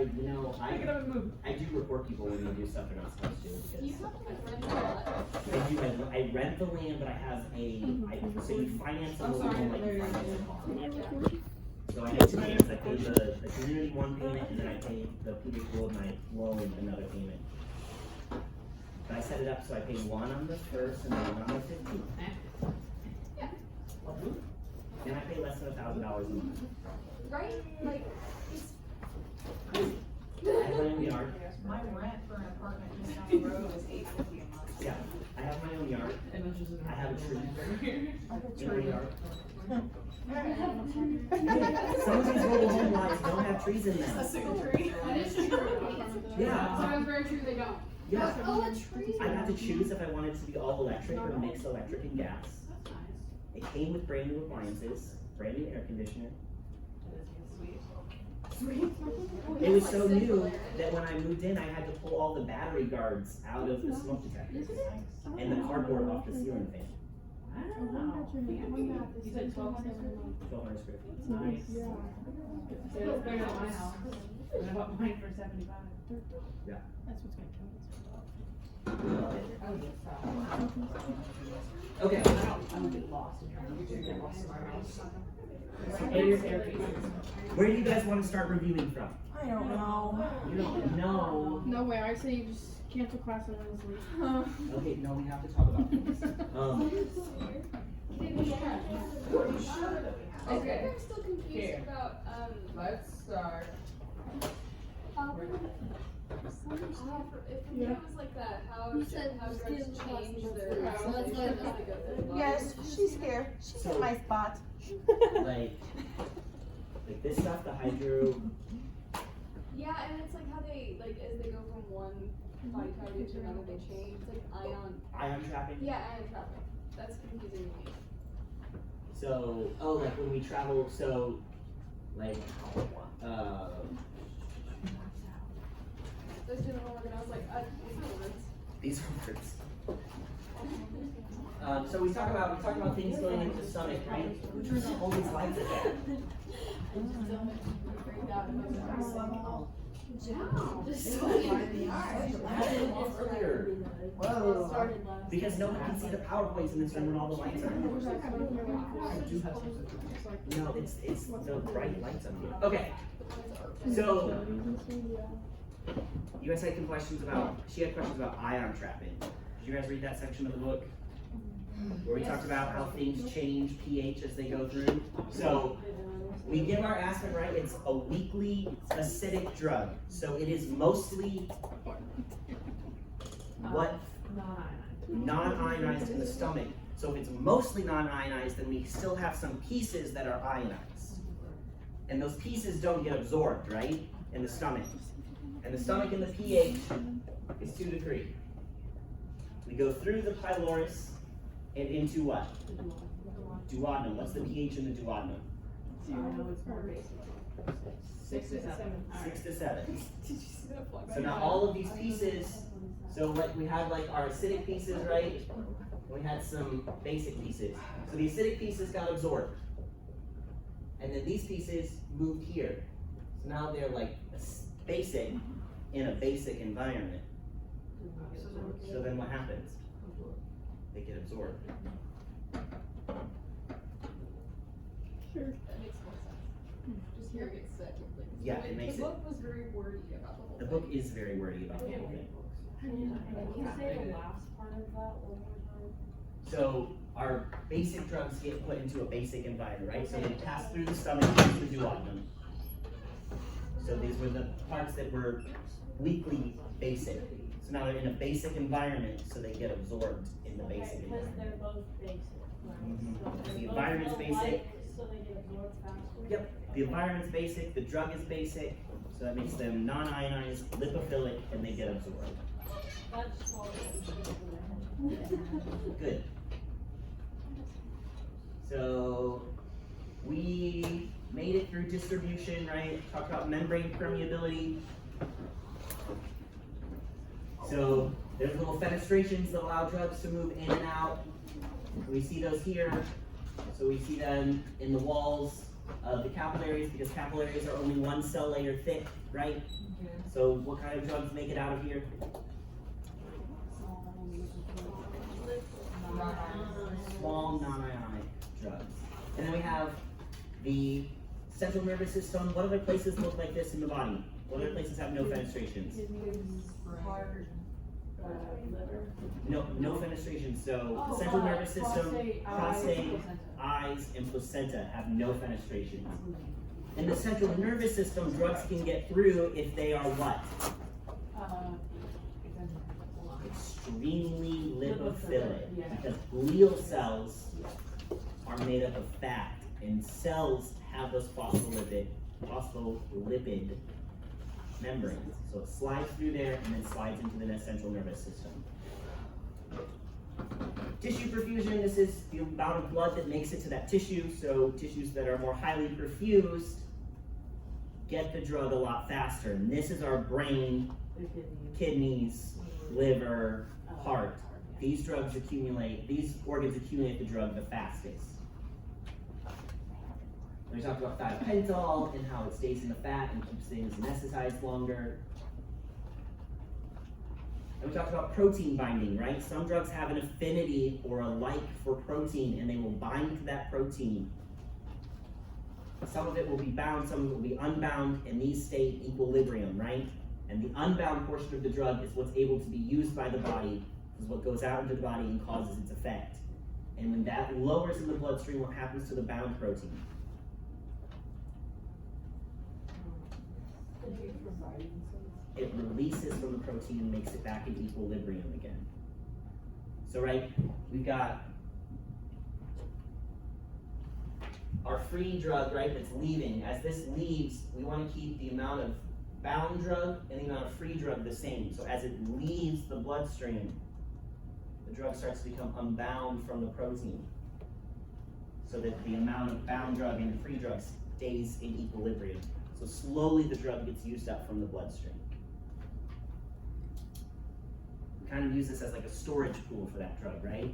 I do report people when they do stuff they're not supposed to. Because You have to like rent a lot. I rent the land, but I have so you finance a mobile home like you finance a car. So I have two payments. I pay the community one payment, and then I pay the Paige World my loan another payment. But I set it up so I pay one on the 1st and then one on the 15th. Yeah. And I pay less than $1,000 a month. Right? Like, it's I have my own yard. My rent for an apartment just down the road is $8.50 a month. Yeah, I have my own yard. I have a tree in my yard. Some of these mobile home lots don't have trees in them. A single tree. That is true. Yeah. Sometimes very true they don't. Yeah. Oh, a tree. I had to choose if I wanted to be all electric or mix electric and gas. It came with brand new appliances, brand new air conditioner. It was so new that when I moved in, I had to pull all the battery guards out of the smoke detectors and the cardboard off the ceiling fan. You said 1,200? 1,200 square feet. Nice. Yeah. It's bigger than my house. And I bought mine for 75. Yeah. That's what's gonna kill Okay. me. I don't get lost in here. You get lost in my house. Where do you guys want to start reviewing from? I don't know. You don't know. No way, I say you just cancel class and then sleep. Okay, no, we have to talk about this. Okay. I'm still confused Here. about, Let's start. if it was like that, how drugs change their, so that's why they go through. Yes, she's here. She's in my spot. like this stuff, the hydro. Yeah, and it's like how they, like, as they go from one body cavity to another, they change. It's like Ion trapping. Yeah, ion trapping. That's confusing to me. So, like when we travel, so, like, Those two little ones, and I was like, these are words. So we talk about things going into the stomach, right? There's all these lights at that. Earlier. Whoa. Because no one can see the PowerPoints in this room when all the lights are on. No, it's the bright lights on here. Okay. So you guys had questions about, she had questions about ion trapping. Did you guys read that section of the book? Where we talked about how things change pH as they go through. So we give our aspirin, right? It's a weakly acidic drug. So it is mostly what? Non-ionized in the stomach. So if it's mostly non-ionized, then we still have some pieces that are ionized. And those pieces don't get absorbed, right? In the stomach. And the stomach and the pH is 2 to 3. We go through the pylorus and into what? Duodenum. What's the pH in the duodenum? 6 to 7. 6 to 7. So now all of these pieces, so like we have like our acidic pieces, right? And we had some basic pieces. So the acidic pieces got absorbed. And then these pieces moved here. So now they're like basic in a basic environment. So then what happens? They get absorbed. That makes more sense. Just hearing it said. Yeah, it makes The it. book was very wordy about the whole The thing. book is very wordy about the whole thing. Can you say the last part of that one more time? So our basic drugs get put into a basic environment, right? So they pass through the stomach into the duodenum. So these were the parts that were weakly basic. So now they're in a basic environment, so they get absorbed in the basic Because environment. they're both basic, right? Mhm. So Because the they're environment's both basic. alike, so they get absorbed faster? Yep, the environment's basic, the drug is basic, so that makes them non-ionized, lipophilic, and they get absorbed. That's all. Good. So we made it through distribution, right? Talked about membrane permeability. So there's little fenestrations that allow drugs to move in and out. We see those here. So we see them in the walls of the capillaries, because capillaries are only one cell layer thick, right? So what kind of drugs make it out of here? Small non-ionic drugs. And then we have the central nervous system. What other places look like this in the body? What other places have no fenestrations? Heart, liver. No fenestrations. So the central nervous system, prostate, eyes, and placenta have no fenestrations. In the central nervous system, drugs can get through if they are what? Extremely lipophilic, because glial cells are made up of fat, and cells have those phospholipid membranes. So it slides through there and then slides into the central nervous system. Tissue perfusion, this is the amount of blood that makes it to that tissue. So tissues that are more highly perfused get the drug a lot faster. And this is our brain, kidneys, liver, heart. These organs accumulate the drug the fastest. We talked about thiopental and how it stays in the fat and keeps things anesthetized longer. And we talked about protein binding, right? Some drugs have an affinity or a like for protein, and they will bind to that protein. Some of it will be bound, some of it will be unbound, and these stay in equilibrium, right? And the unbound portion of the drug is what's able to be used by the body, is what goes out into the body and causes its effect. And when that lowers in the bloodstream, what happens to the bound protein? It releases from the protein and makes it back in equilibrium again. So, right, we've got our free drug, right, that's leaving. As this leaves, we want to keep the amount of bound drug and the amount of free drug the same. So as it leaves the bloodstream, the drug starts to become unbound from the protein, so that the amount of bound drug and free drug stays in equilibrium. So slowly the drug gets used up from the bloodstream. We kind of use this as like a storage pool for that drug, right?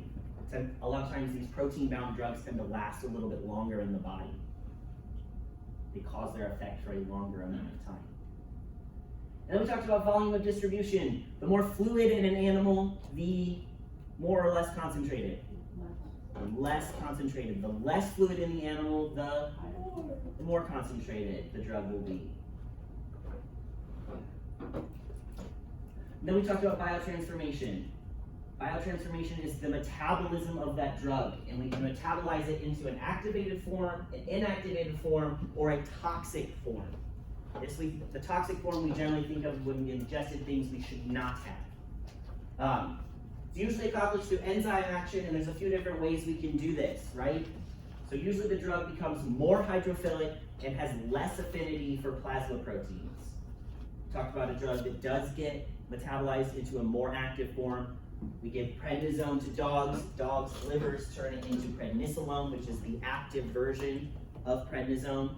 A lot of times these protein-bound drugs tend to last a little bit longer in the body. They cause their effect for a longer amount of time. And then we talked about volume of distribution. The more fluid in an animal, the more or less concentrated. The less concentrated. The less fluid in the animal, the more concentrated the drug will be. Then we talked about biotransformation. Biotransformation is the metabolism of that drug, and we can metabolize it into an activated form, an inactivated form, or a toxic form. The toxic form we generally think of when we ingested things we should not have. It's usually accomplished through enzyme action, and there's a few different ways we can do this, right? So usually the drug becomes more hydrophilic and has less affinity for plasma proteins. We talked about a drug that does get metabolized into a more active form. We give prednisone to dogs. Dogs' livers turn it into prednisolone, which is the active version of prednisone.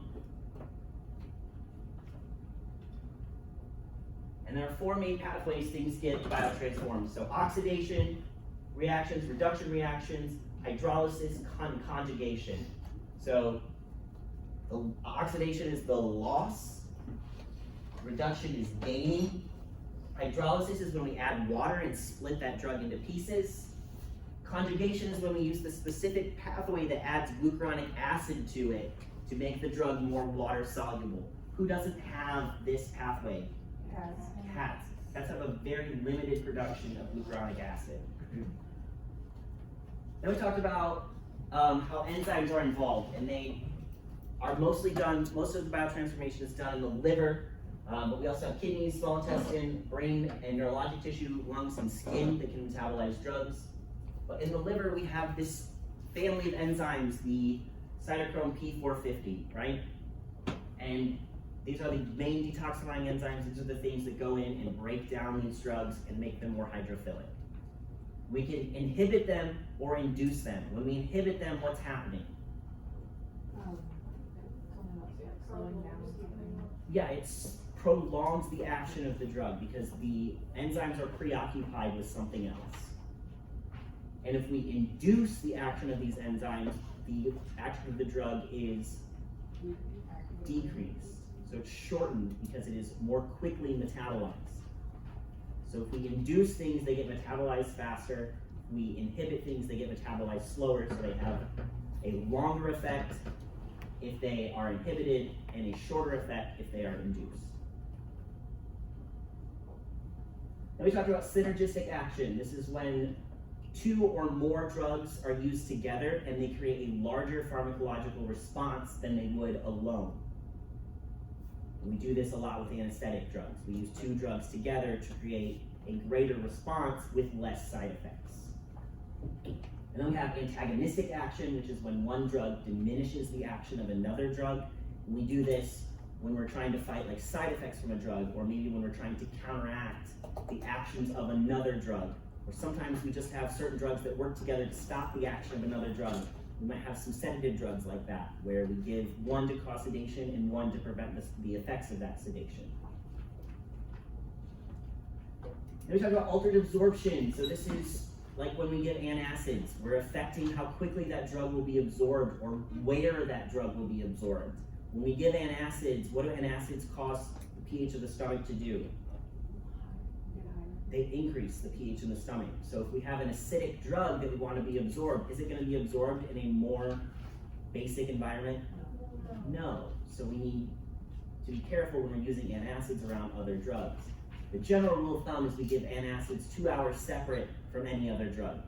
And there are four main pathways things get biotransformed. So oxidation reactions, reduction reactions, hydrolysis, and conjugation. So the oxidation is the loss, reduction is gaining, hydrolysis is when we add water and split that drug into pieces. Conjugation is when we use the specific pathway that adds glucuronic acid to it to make the drug more water soluble. Who doesn't have this pathway? Cats. Cats have a very limited production of glucuronic acid. Then we talked about how enzymes are involved, and they are mostly done, most of the biotransformation is done in the liver, but we also have kidneys, small intestine, brain and neurologic tissue, lungs, and skin that can metabolize drugs. But in the liver, we have this family of enzymes, the cytochrome P450, right? And these are the main detoxifying enzymes. These are the things that go in and break down these drugs and make them more hydrophilic. We can inhibit them or induce them. When we inhibit them, what's happening? Yeah, it prolongs the action of the drug because the enzymes are preoccupied with something else. And if we induce the action of these enzymes, the action of the drug is decreased. So it's shortened because it is more quickly metabolized. So if we induce things, they get metabolized faster. If we inhibit things, they get metabolized slower, so they have a longer effect if they are inhibited and a shorter effect if they are induced. Then we talked about synergistic action. This is when two or more drugs are used together and they create a larger pharmacological response than they would alone. And we do this a lot with anesthetic drugs. We use two drugs together to create a greater response with less side effects. And then we have antagonistic action, which is when one drug diminishes the action of another drug. And we do this when we're trying to fight like side effects from a drug, or maybe when we're trying to counteract the actions of another drug. Or sometimes we just have certain drugs that work together to stop the action of another drug. We might have some sedative drugs like that, where we give one to cause sedation and one to prevent the effects of that sedation. And we talk about altered absorption. So this is like when we give antacids, we're affecting how quickly that drug will be absorbed or where that drug will be absorbed. When we give antacids, what do antacids cause the pH of the stomach to do? They increase the pH in the stomach. So if we have an acidic drug that we want to be absorbed, is it going to be absorbed in a more basic environment? No. So we need to be careful when we're using antacids around other drugs. The general rule of thumb is we give antacids 2 hours separate from any other drug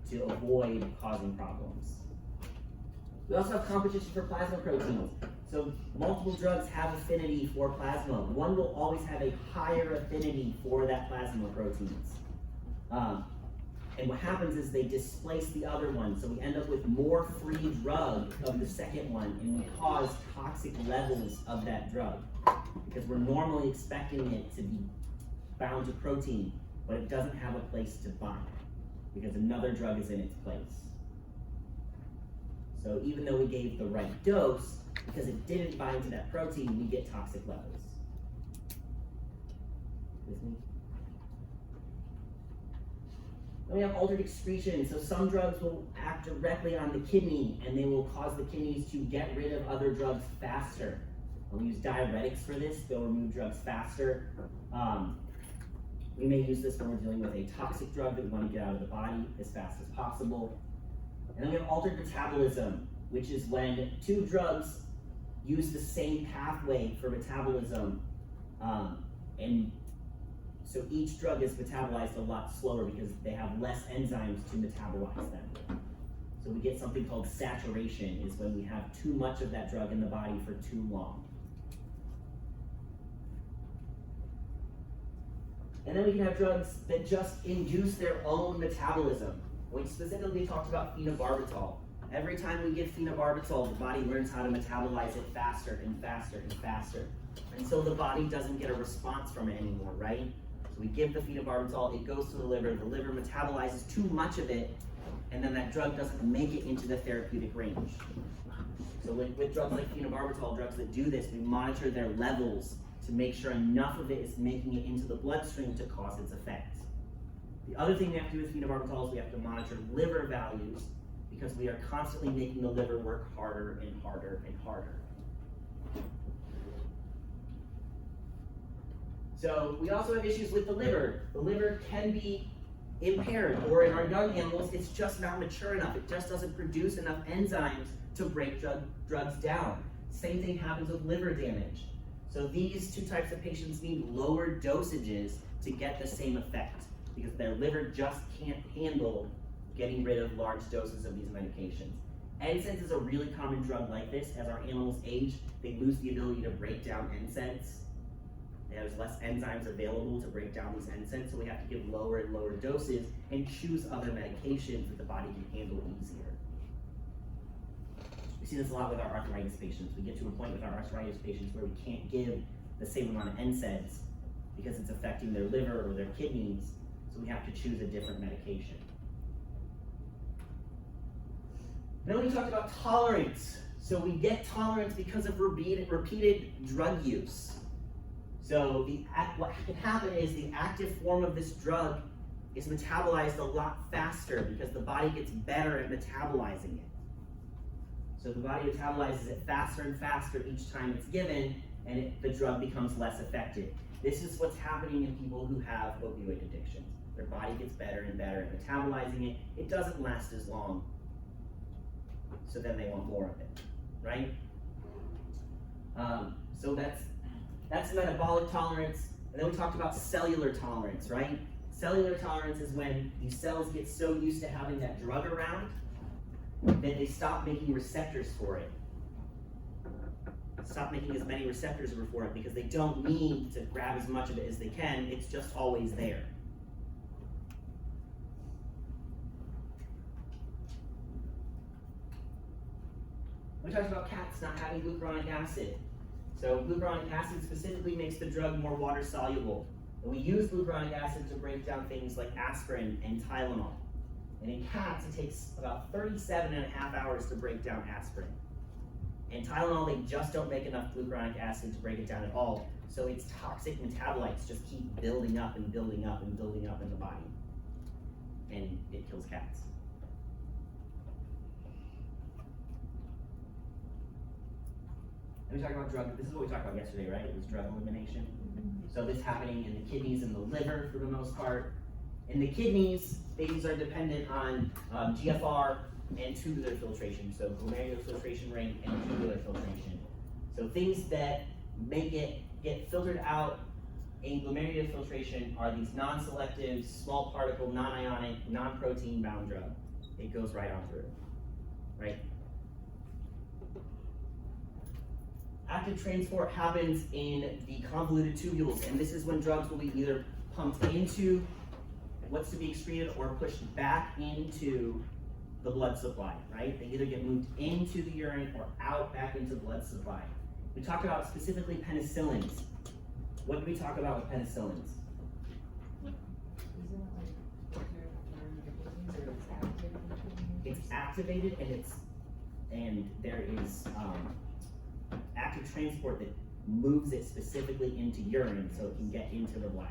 to avoid causing problems. We also have competition for plasma proteins. So multiple drugs have affinity for plasma. One will always have a higher affinity for that plasma proteins. And what happens is they displace the other one. So we end up with more free drug of the second one, and we cause toxic levels of that drug. Because we're normally expecting it to be bound to protein, but it doesn't have a place to bind because another drug is in its place. So even though we gave the right dose, because it didn't bind to that protein, we get toxic levels. With me? Then we have altered excretion. So some drugs will act directly on the kidney and they will cause the kidneys to get rid of other drugs faster. When we use diuretics for this, they'll remove drugs faster. We may use this when we're dealing with a toxic drug that we want to get out of the body as fast as possible. And then we have altered metabolism, which is when two drugs use the same pathway for metabolism, and so each drug is metabolized a lot slower because they have less enzymes to metabolize them. So we get something called saturation, is when we have too much of that drug in the body for too long. And then we can have drugs that just induce their own metabolism. We specifically talked about phenobarbital. Every time we give phenobarbital, the body learns how to metabolize it faster and faster and faster. And so the body doesn't get a response from it anymore, right? So we give the phenobarbital, it goes to the liver metabolizes too much of it, and then that drug doesn't make it into the therapeutic range. So with drugs like phenobarbital, drugs that do this, we monitor their levels to make sure enough of it is making it into the bloodstream to cause its effect. The other thing we have to do with phenobarbital is we have to monitor liver values because we are constantly making the liver work harder and harder and harder. So we also have issues with the liver. The liver can be impaired, or in our young animals, it's just not mature enough. It just doesn't produce enough enzymes to break drugs down. Same thing happens with liver damage. So these two types of patients need lower dosages to get the same effect because their liver just can't handle getting rid of large doses of these medications. NSAIDs is a really common drug like this. As our animals age, they lose the ability to break down NSAIDs. There's less enzymes available to break down these NSAIDs, so we have to give lower and lower doses and choose other medications that the body can handle easier. We see this a lot with our arthritis patients. We get to a point with our arthritis patients where we can't give the same amount of NSAIDs because it's affecting their liver or their kidneys, so we have to choose a different medication. Then we talked about tolerance. So we get tolerance because of repeated drug use. So what can happen is the active form of this drug is metabolized a lot faster because the body gets better at metabolizing it. So the body metabolizes it faster and faster each time it's given, and the drug becomes less effective. This is what's happening in people who have opioid addictions. Their body gets better and better at metabolizing it. It doesn't last as long, so then they want more of it, right? So that's metabolic tolerance. And then we talked about cellular tolerance, right? Cellular tolerance is when these cells get so used to having that drug around that they stop making receptors for it. Stop making as many receptors for it because they don't need to grab as much of it as they can. It's just always there. We talked about cats not having glucuronic acid. So glucuronic acid specifically makes the drug more water soluble. And we use glucuronic acid to break down things like aspirin and Tylenol. And in cats, it takes about 37.5 hours to break down aspirin. And Tylenol, they just don't make enough glucuronic acid to break it down at all. So its toxic metabolites just keep building up and building up and building up in the body. And it kills cats. And we talked about drug, this is what we talked about yesterday, right? It was drug elimination. So this happening in the kidneys and the liver for the most part. In the kidneys, babies are dependent on GFR and tubular filtration, so glomerular filtration rate and tubular filtration. So things that make it get filtered out in glomerular filtration are these non-selective, small particle, non-ionic, non-protein bound drug. It goes right on through, right? Active transport happens in the convoluted tubules, and this is when drugs will be either pumped into what's to be excreted or pushed back into the blood supply, right? They either get moved into the urine or out back into the blood supply. We talked about specifically penicillins. What did we talk about with penicillins? It's activated and there is active transport that moves it specifically into urine so it can get into the bladder.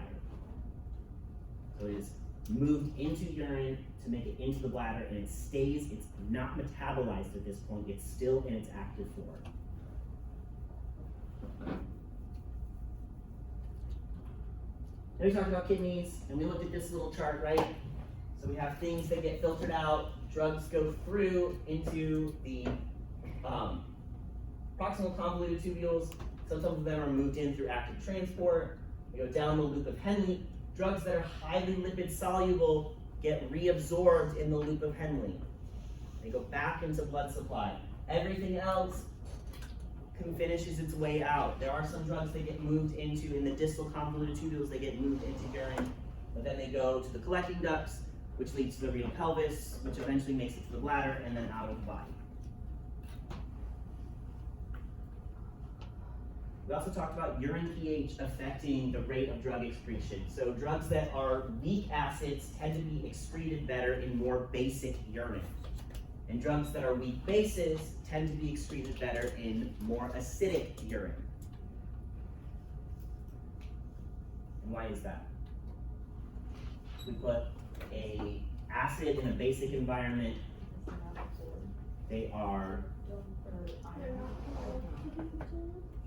So it is moved into urine to make it into the bladder, and it stays, it's not metabolized at this point, it's still in its active form. Then we talked about kidneys, and we looked at this little chart, right? So we have things that get filtered out, drugs go through into the proximal convoluted tubules. Some of them are moved in through active transport. We go down the loop of Henle. Drugs that are highly lipid soluble get reabsorbed in the loop of Henle. They go back into blood supply. Everything else finishes its way out. There are some drugs that get moved into, in the distal convoluted tubules, they get moved into urine, but then they go to the collecting ducts, which leads to the renal pelvis, which eventually makes it to the bladder, and then out of the body. We also talked about urine pH affecting the rate of drug excretion. So drugs that are weak acids tend to be excreted better in more basic urine. And drugs that are weak bases tend to be excreted better in more acidic urine. And why is that? We put an acid in a basic environment.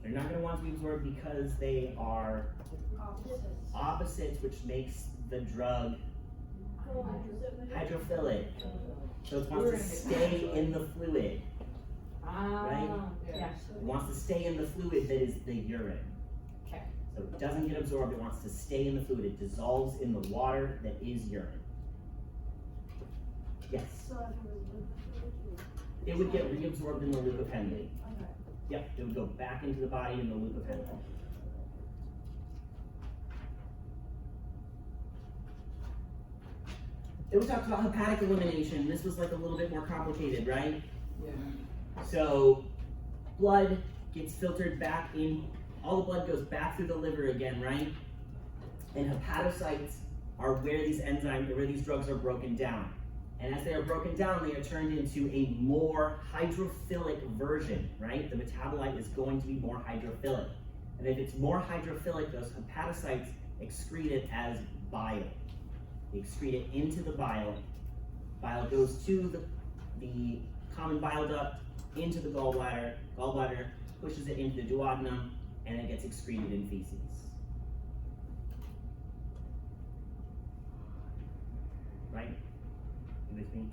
They're not going to want to be absorbed because they are opposites, which makes the drug hydrophilic. So it wants to stay in the fluid, right? Yeah. It wants to stay in the fluid that is the urine. Okay. So it doesn't get absorbed, it wants to stay in the fluid. It dissolves in the water that is urine. Yes? It would get reabsorbed in the loop of Henle. Yep, it would go back into the body in the loop of Henle. Then we talked about hepatic elimination. This was like a little bit more complicated, right? Yeah. So blood gets filtered back in, all the blood goes back through the liver again, right? And hepatocytes are where these enzymes, where these drugs are broken down. And as they are broken down, they are turned into a more hydrophilic version, right? The metabolite is going to be more hydrophilic. And if it's more hydrophilic, those hepatocytes excrete it as bile. They excrete it into the bile. Bile goes to the common bile duct, into the gallbladder, gallbladder pushes it into the duodenum, and it gets excreted in feces. Right? You with me?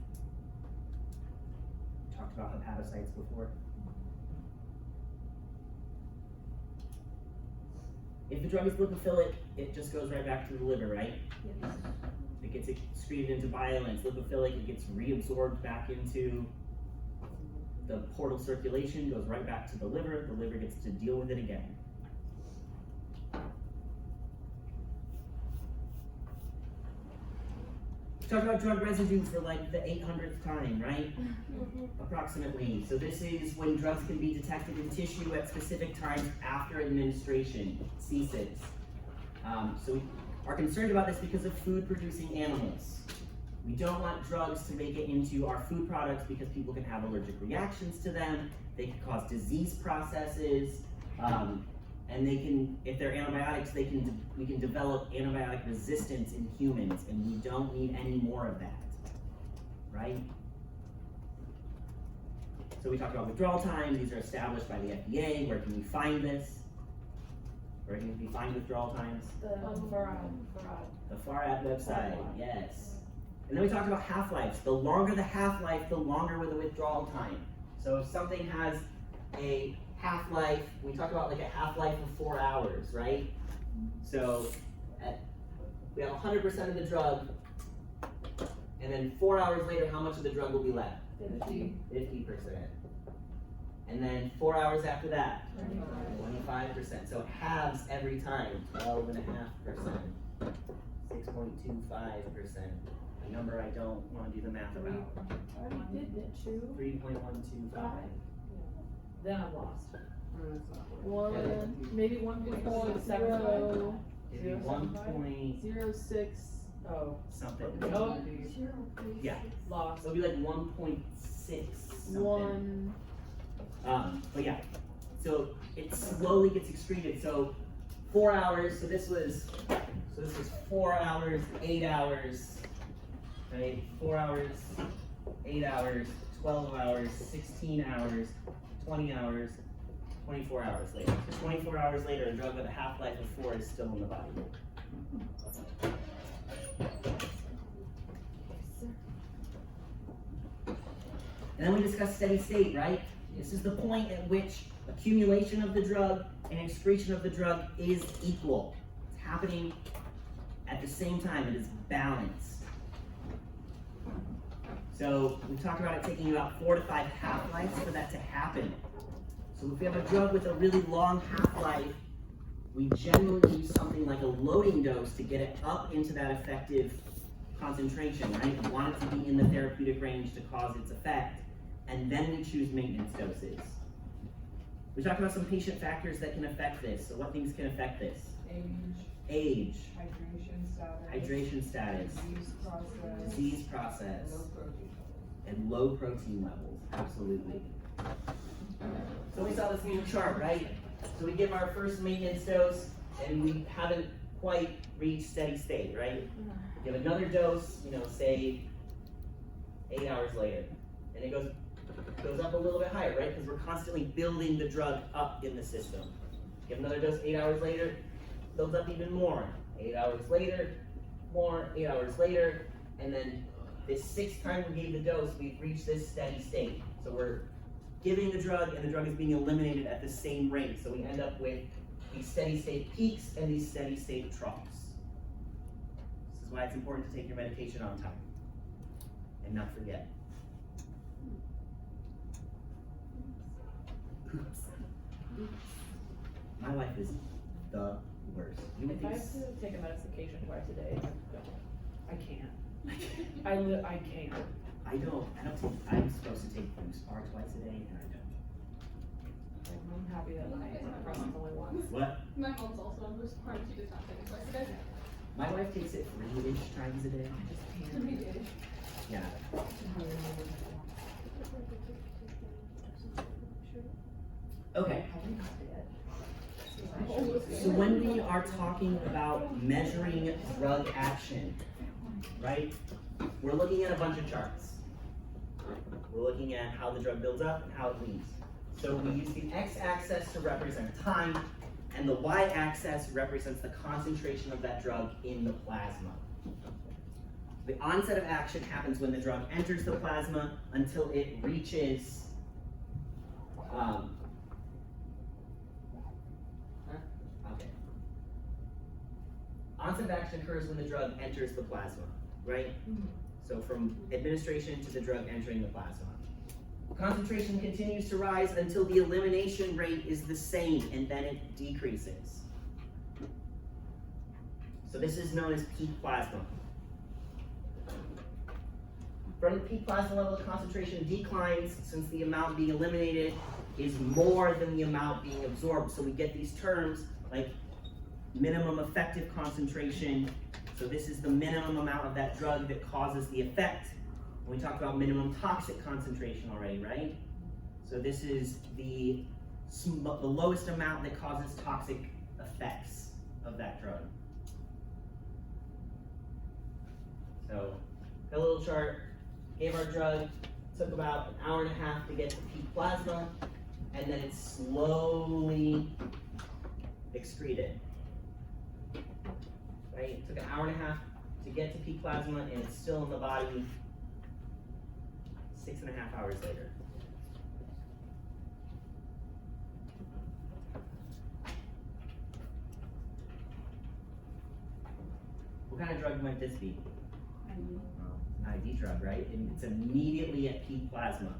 Talked about hepatocytes before. If the drug is lipophilic, it just goes right back to the liver, right? Yes. It gets excreted into bile, and it's lipophilic, it gets reabsorbed back into the portal circulation, goes right back to the liver gets to deal with it again. We talked about drug residue for like the 800th time, right? Approximately. So this is when drugs can be detected in tissue at specific times after administration, C6. So we are concerned about this because of food-producing animals. We don't want drugs to make it into our food products because people can have allergic reactions to them. They can cause disease processes, and they can, if they're antibiotics, we can develop antibiotic resistance in humans, and we don't need any more of that, right? So we talked about withdrawal time. These are established by the FDA. Where can we find this? Where can we find withdrawal times? The The FARAD website, yes. And then we talked about half-lives. The longer the half-life, the longer the withdrawal time. So if something has a half-life, we talk about like a half-life of 4 hours, right? So we have 100% of the drug, and then 4 hours later, how much of the drug will be left? 50%. And then 4 hours after that? 25%. So halves every time, 12.5%, 6.25%. A number I don't want to do the math about. I already did it, 3.125. Then I'm lost. Maybe 1.0. Maybe 1 point 06. Oh, something. oh, Yeah. lost. So it'll be like 1.6 something. 1. But yeah. So it slowly gets excreted. So 4 hours. So this was 4 hours, 8 hours, right? 4 hours, 8 hours, 12 hours, 16 hours, 20 hours, 24 hours later. So 24 hours later, a drug with a half-life of 4 is still in the body. And then we discussed steady state, right? This is the point at which accumulation of the drug and excretion of the drug is equal. It's happening at the same time. It is balanced. So we talked about it taking about 4 to 5 half-lives for that to happen. So if we have a drug with a really long half-life, we generally use something like a loading dose to get it up into that effective concentration, right? We want it to be in the therapeutic range to cause its effect, and then we choose maintenance doses. We talked about some patient factors that can affect this. So what things can affect this? Age, hydration status, disease process, and low protein levels, absolutely. So we saw this new chart, right? So we give our first maintenance dose, and we haven't quite reached steady state, right? Give another dose, say 8 hours later, and it goes up a little bit higher, right? Because we're constantly building the drug up in the system. Give another dose 8 hours later, builds up even more. 8 hours later, more, 8 hours later, and then this 6th time we gave the dose, we've reached this steady state. So we're giving the drug, and the drug is being eliminated at the same rate. So we end up with these steady state peaks and these steady state troughs. This is why it's important to take your medication on time and not forget. My life is the worst. You would If I think have to take a medication twice a day, I can't. I can't. I'm supposed to take Boost-R twice a day, and I don't. I'm happy that my process only once. What? My mom's also on this part, she does not take it twice a day. My wife takes it 3-ish times a day. We did. Yeah. Okay. So when we are talking about measuring drug action, right? We're looking at a bunch of charts. We're looking at how the drug builds up and how it leaves. So we use the x-axis to represent time, and the y-axis represents the concentration of that drug in the plasma. The onset of action happens when the drug enters the plasma until it reaches onset of action occurs when the drug enters the plasma, right? So from administration to the drug entering the plasma. Concentration continues to rise until the elimination rate is the same, and then it decreases. So this is known as peak plasma. From the peak plasma level, the concentration declines since the amount being eliminated is more than the amount being absorbed. So we get these terms like minimum effective concentration. So this is the minimum amount of that drug that causes the effect. We talked about minimum toxic concentration already, right? So this is the lowest amount that causes toxic effects of that drug. So, got a little chart, gave our drug, took about an hour and a half to get to peak plasma, and then it slowly excreted. Right? It took an hour and a half to get to peak plasma, and it's still in the body 6.5 hours later. What kind of drug might this be? An IV drug, right? And it's immediately at peak plasma.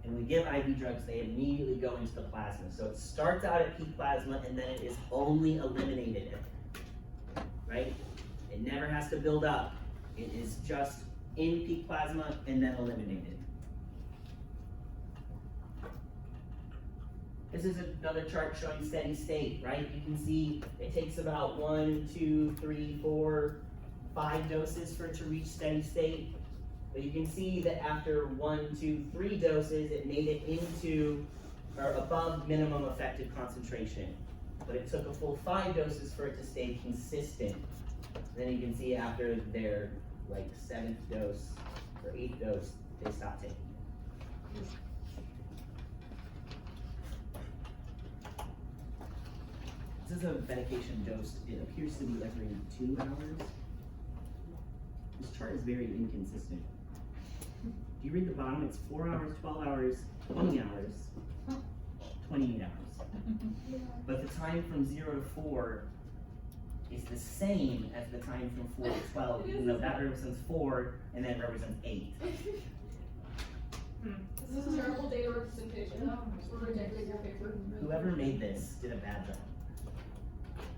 And we give IV drugs, they immediately go into the plasma. So it starts out at peak plasma and then it is only eliminated, right? It never has to build up. It is just in peak plasma and then eliminated. This is another chart showing steady state, right? You can see it takes about 1, 2, 3, 4, 5 doses for it to reach steady state. But you can see that after 1, 2, 3 doses, it made it into or above minimum effective concentration. But it took a full 5 doses for it to stay consistent. Then you can see after their like 7th dose or 8th dose, they stopped taking it. This is a medication dosed, it appears to be every 2 hours. This chart is very inconsistent. If you read the bottom, it's 4 hours, 12 hours, 20 hours, 28 hours. But the time from 0 to 4 is the same as the time from 4 to 12, even though that represents 4 and then represents 8. This is terrible data representation. We're rejecting your paper. Whoever made this did a bad job.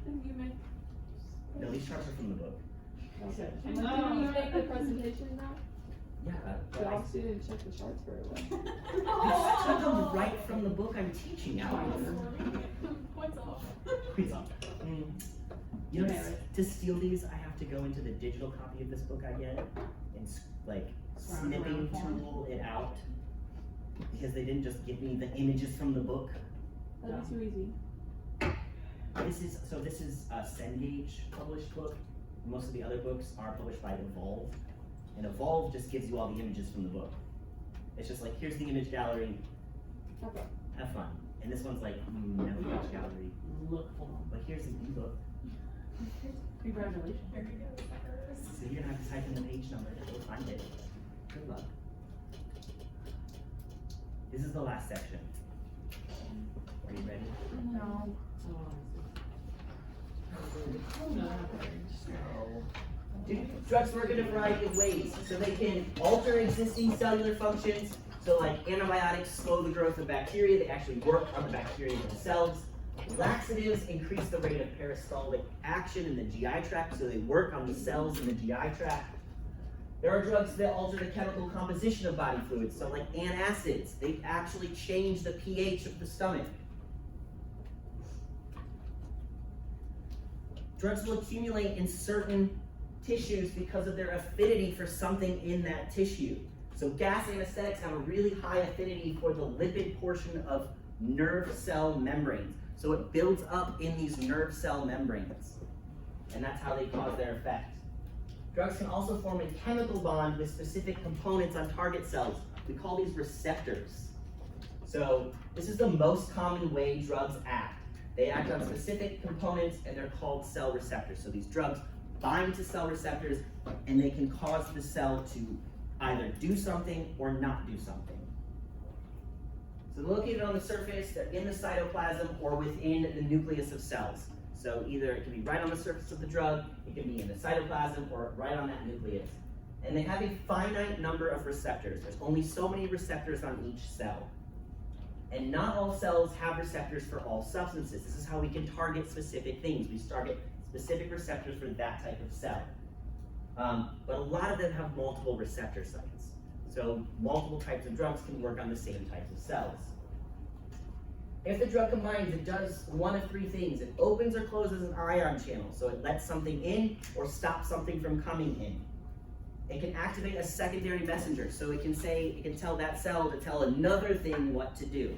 You make. No, these charts are from the book. Okay. Can you make the presentation now? Yeah, But I also didn't check the charts very well. I took them right from the book I'm teaching out. Points off. Please off. You know, to steal these, I have to go into the digital copy of this book I get and like snipping tool it out because they didn't just give me the images from the book. That'd be too easy. This is a Cengage published book. Most of the other books are published by Evolve, and Evolve just gives you all the images from the book. It's just like, here's the image gallery. Okay. Have fun. And this one's like, no image gallery. Look for them. But here's an ebook. Congratulations. So you're gonna have to type in the page number to go find it. Good luck. This is the last section. Are you ready? No. Drugs work in a variety of ways. So they can alter existing cellular functions. So like antibiotics slow the growth of bacteria. They actually work on the bacteria themselves. Laxatives increase the rate of peristaltic action in the GI tract. So they work on the cells in the GI tract. There are drugs that alter the chemical composition of body fluids. So like antacids, they actually change the pH of the stomach. Drugs will accumulate in certain tissues because of their affinity for something in that tissue. So gas anesthetics have a really high affinity for the lipid portion of nerve cell membranes. So it builds up in these nerve cell membranes. And that's how they cause their effect. Drugs can also form a chemical bond with specific components on target cells. We call these receptors. So this is the most common way drugs act. They act on specific components and they're called cell receptors. So these drugs bind to cell receptors and they can cause the cell to either do something or not do something. So they're located on the surface, they're in the cytoplasm or within the nucleus of cells. So either it can be right on the surface of the drug, it can be in the cytoplasm, or right on that nucleus. And they have a finite number of receptors. There's only so many receptors on each cell. And not all cells have receptors for all substances. This is how we can target specific things. We target specific receptors for that type of cell. But a lot of them have multiple receptor sites. So multiple types of drugs can work on the same types of cells. If the drug combines, it does one of three things. It opens or closes an ion channel, so it lets something in or stops something from coming in. It can activate a secondary messenger, so it can tell that cell to tell another thing what to do.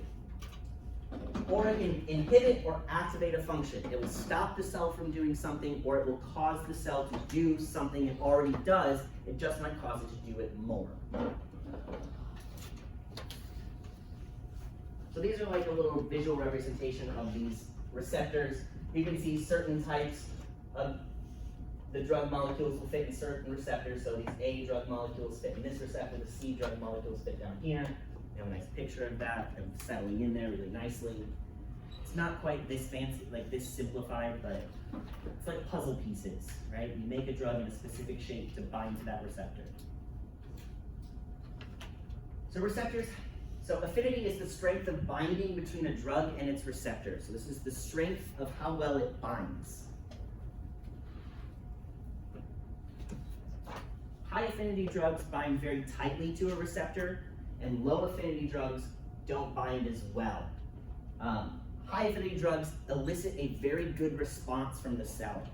Or it can inhibit or activate a function. It will stop the cell from doing something, or it will cause the cell to do something it already does. It just might cause it to do it more. So these are like a little visual representation of these receptors. You can see certain types of the drug molecules will fit in certain receptors. So these A drug molecules fit in this receptor, the C drug molecules fit down here. You have a nice picture of that, and settling in there really nicely. It's not quite this fancy, like this simplified, but it's like puzzle pieces, right? You make a drug in a specific shape to bind to that receptor. So receptors, so affinity is the strength of binding between a drug and its receptor. So this is the strength of how well it binds. High affinity drugs bind very tightly to a receptor, and low affinity drugs don't bind as well. High affinity drugs elicit a very good response from the cell.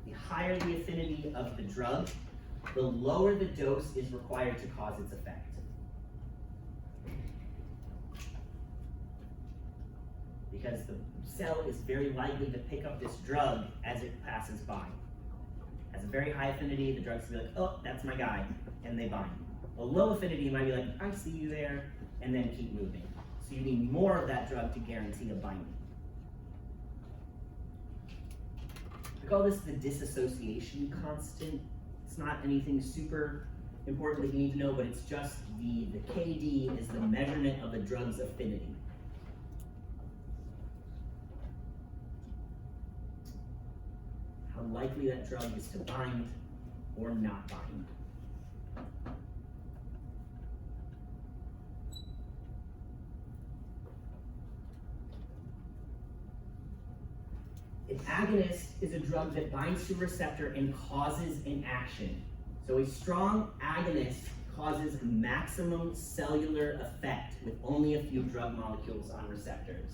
The higher the affinity of the drug, the lower the dose is required to cause its effect. Because the cell is very likely to pick up this drug as it passes by. Has a very high affinity, the drugs will be like, oh, that's my guy, and they bind. A low affinity might be like, I see you there, and then keep moving. So you need more of that drug to guarantee a binding. We call this the dissociation constant. It's not anything super important that you need to know, but it's just the KD is the measurement of a drug's affinity. How likely that drug is to bind or not bind. An agonist is a drug that binds to a receptor and causes an action. So a strong agonist causes maximum cellular effect with only a few drug molecules on receptors.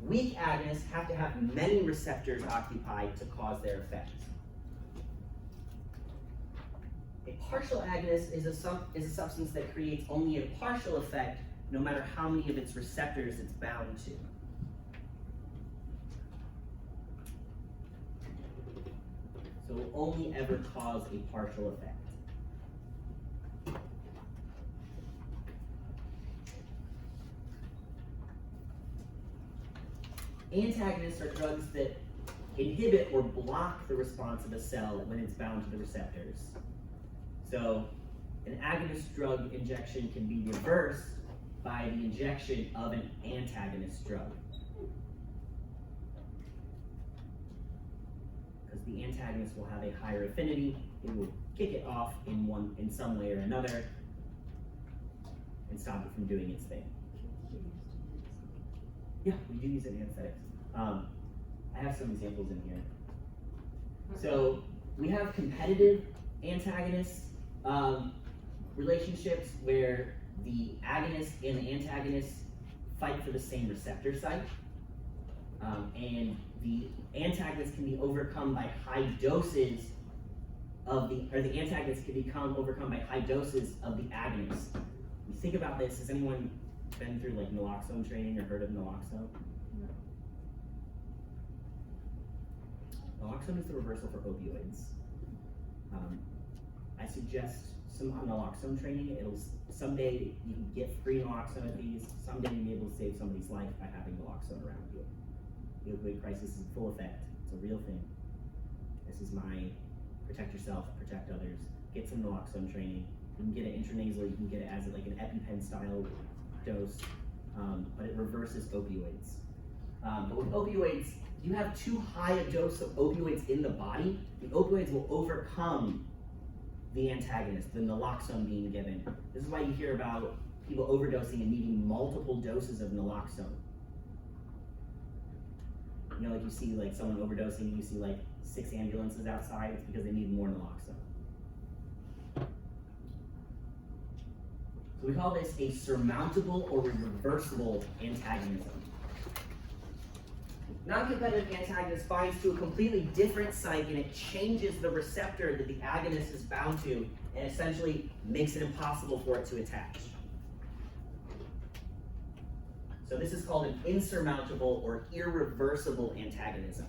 Weak agonists have to have many receptors occupied to cause their effect. A partial agonist is a substance that creates only a partial effect no matter how many of its receptors it's bound to. So it will only ever cause a partial effect. Antagonists are drugs that inhibit or block the response of a cell when it's bound to the receptors. So an agonist drug injection can be reversed by the injection of an antagonist drug. Because the antagonist will have a higher affinity, it will kick it off in some way or another and stop it from doing its thing. Yeah, we do use it in anesthetics. I have some examples in here. So we have competitive antagonist relationships where the agonist and the antagonist fight for the same receptor site. And the antagonist can be overcome by high doses of the antagonist can become overcome by high doses of the agonist. You think about this, has anyone been through like naloxone training or heard of naloxone? Naloxone is the reversal for opioids. I suggest some naloxone training. Someday you can get free naloxone at these. Someday you'll be able to save somebody's life by having naloxone around you. The opioid crisis is in full effect. It's a real thing. This is my protect yourself, protect others. Get some naloxone training. You can get it intranasal. You can get it as like an EpiPen style dose, but it reverses opioids. But with opioids, you have too high a dose of opioids in the body, the opioids will overcome the antagonist, the naloxone being given. This is why you hear about people overdosing and needing multiple doses of naloxone. You know, like you see like someone overdosing and you see like 6 ambulances outside, it's because they need more naloxone. So we call this a surmountable or reversible antagonism. Non-competitive antagonist binds to a completely different site and it changes the receptor that the agonist is bound to and essentially makes it impossible for it to attach. So this is called an insurmountable or irreversible antagonism.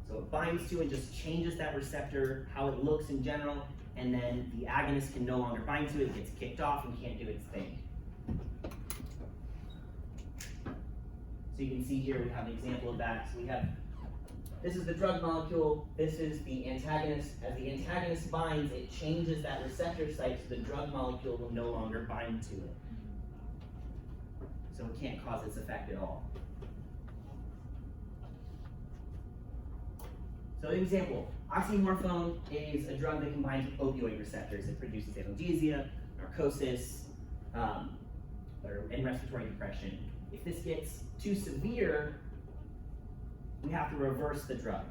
So it binds to and just changes that receptor, how it looks in general, and then the agonist can no longer bind to it, gets kicked off and can't do its thing. So you can see here we have an example of that. So we have, this is the drug molecule, this is the antagonist. As the antagonist binds, it changes that receptor site so the drug molecule will no longer bind to it. So it can't cause its effect at all. So an example, oxymorphone is a drug that combines with opioid receptors. It produces analgesia, narcosis, and respiratory depression. If this gets too severe, we have to reverse the drug,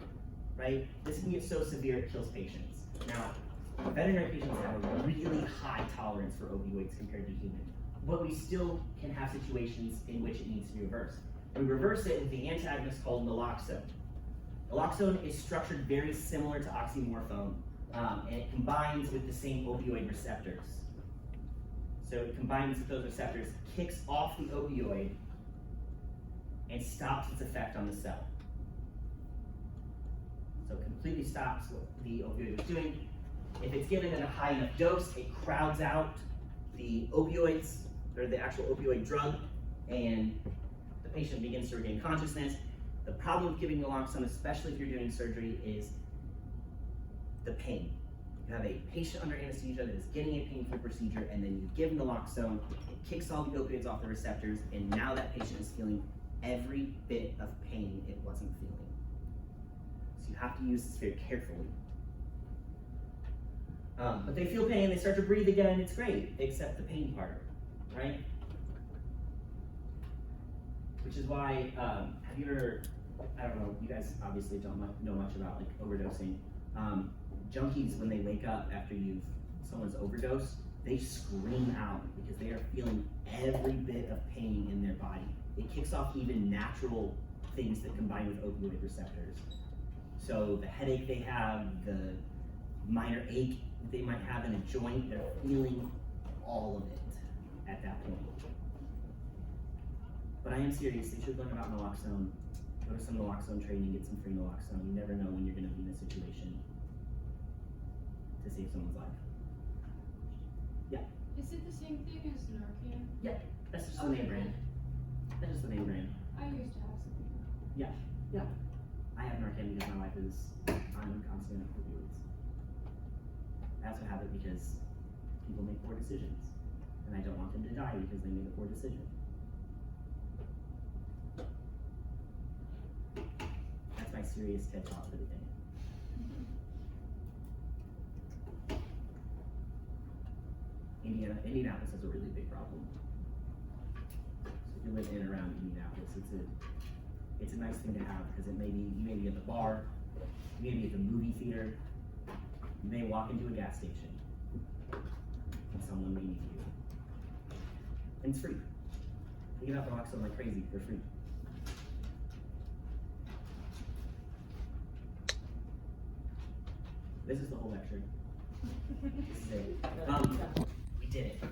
right? This can get so severe it kills patients. Now, veterinary patients have a really high tolerance for opioids compared to human, but we still can have situations in which it needs to be reversed. And we reverse it with the antagonist called naloxone. Naloxone is structured very similar to oxymorphone, and it combines with the same opioid receptors. So it combines with those receptors, kicks off the opioid, and stops its effect on the cell. So it completely stops what the opioid was doing. If it's given at a high enough dose, it crowds out the opioids, or the actual opioid drug, and the patient begins to regain consciousness. The problem with giving naloxone, especially if you're doing surgery, is the pain. You have a patient under anesthesia that is getting a painful procedure, and then you give naloxone, it kicks all the opioids off the receptors, and now that patient is feeling every bit of pain it wasn't feeling. So you have to use this very carefully. But they feel pain, they start to breathe again, it's great, except the pain part, right? Which is why, have you ever, I don't know, you guys obviously don't know much about like overdosing. Junkies, when they wake up after someone's overdosed, they scream out because they are feeling every bit of pain in their body. It kicks off even natural things that combine with opioid receptors. So the headache they have, the minor ache they might have in a joint, they're feeling all of it at that point. But I am serious, they should learn about naloxone, go to some naloxone training, get some free naloxone. You never know when you're gonna be in a situation to save someone's life. Yeah? Is it the same thing as Narcan? Yeah, that's just the name brand. That's just the name brand. I used to have something. Yeah. I have Narcan because my wife is on constant opioids. I also have it because people make poor decisions, and I don't want them to die because they made a poor decision. That's my serious TED talk for the day. Indianapolis has a really big problem. So if you live in and around Indianapolis, it's a nice thing to have because you may be at the bar, you may be at the movie theater, you may walk into a gas station, and someone may need you. And it's free. You can have naloxone like crazy for free. This is the whole lecture. This is it. We did it.